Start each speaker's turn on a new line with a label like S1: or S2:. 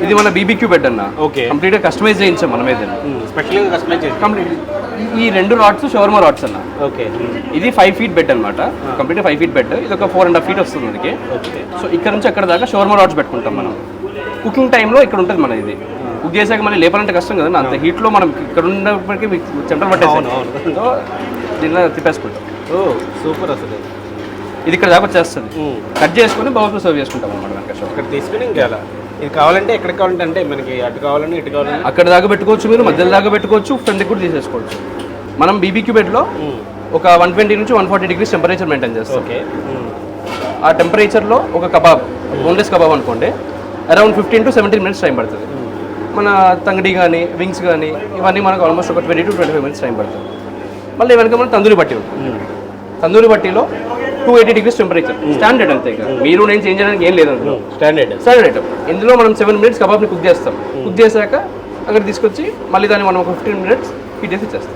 S1: ఇది మన BBQ bed అన్న.
S2: ఓకే.
S1: కంప్లీట్ గా కస్టమైజ్ చేయించాం మనమే దీన్ని.
S2: స్పెషల్ గా కస్టమైజ్ చేసి
S1: కంప్లీట్ ఈ 2 రాడ్స్ షవర్మా రాడ్స్ అన్న.
S2: ఓకే.
S1: ఇది 5 feet బెడ్ అనమాట. Complete 5 feet bed. ఇది ఒక 4.5 feet వస్తుంది మనకి.
S2: ఓకే.
S1: సో ఇక్కడ నుంచి అక్కడ దాకా షవర్మా రాడ్స్ పెట్టుకుంటాం మనం. కుకింగ్ టైంలో ఇక్కడ ఉంటుంది మన ఇది. కుక్ చేసాక మళ్ళీ లేపాలంటే కష్టం కదా, అంత హీట్లో మనం ఇక్కడ ఉన్నప్పటికీ చెమటలు పట్టేసాం. సో దీనిలో తిప్పేసుకుంటాం.
S2: ఓ సూపర్ అసలు.
S1: ఇది ఇక్కడ దాకా వచ్చేస్తుంది. కట్ చేసుకుని బౌల్స్లో సర్వ్ చేసుకుంటాం అన్నమాట.
S2: ఇక్కడ తీసుకుని ఇంకా ఇది కావాలంటే ఎక్కడ కావాలంటే అంటే మనకి అటు కావాలని ఇటు కావాలని
S1: అక్కడ దాకా పెట్టుకోవచ్చు, మీరు మధ్యలో దాకా పెట్టుకోవచ్చు, ఫ్రంట్కి కూడా తీసేసుకోవచ్చు. మనం బీబీక్యూ బెడ్లో ఒక 120 నుంచి 140 degrees టెంపరేచర్ మెయింటైన్ చేస్తాం.
S2: ఓకే.
S1: ఆ టెంపరేచర్లో ఒక కబాబ్, బోన్లెస్ కబాబ్ అనుకోండి, అరౌండ్ 15 to 17 minutes టైం పడుతుంది. మన తంగడి కానీ వింగ్స్ కానీ ఇవన్నీ మనకు ఆల్మోస్ట్ ఒక 20 to 25 minutes టైం పడుతుంది. మళ్ళీ వెనక మన తందూరి బట్టి ఉంటుంది. తందూరి బట్టిలో 280 degrees టెంపరేచర్ స్టాండర్డ్ అంతే. మీరు నేను చేంజ్ చేయడానికి ఏం లేదు అందులో. Standard item. ఇందులో మనం 7 minutes కబాబ్ని కుక్ చేస్తాం. కుక్ చేశాక అక్కడ తీసుకొచ్చి మళ్ళీ దాన్ని మనం ఒక 15 minutes హీట్ చేసి ఇచ్చేస్తాం.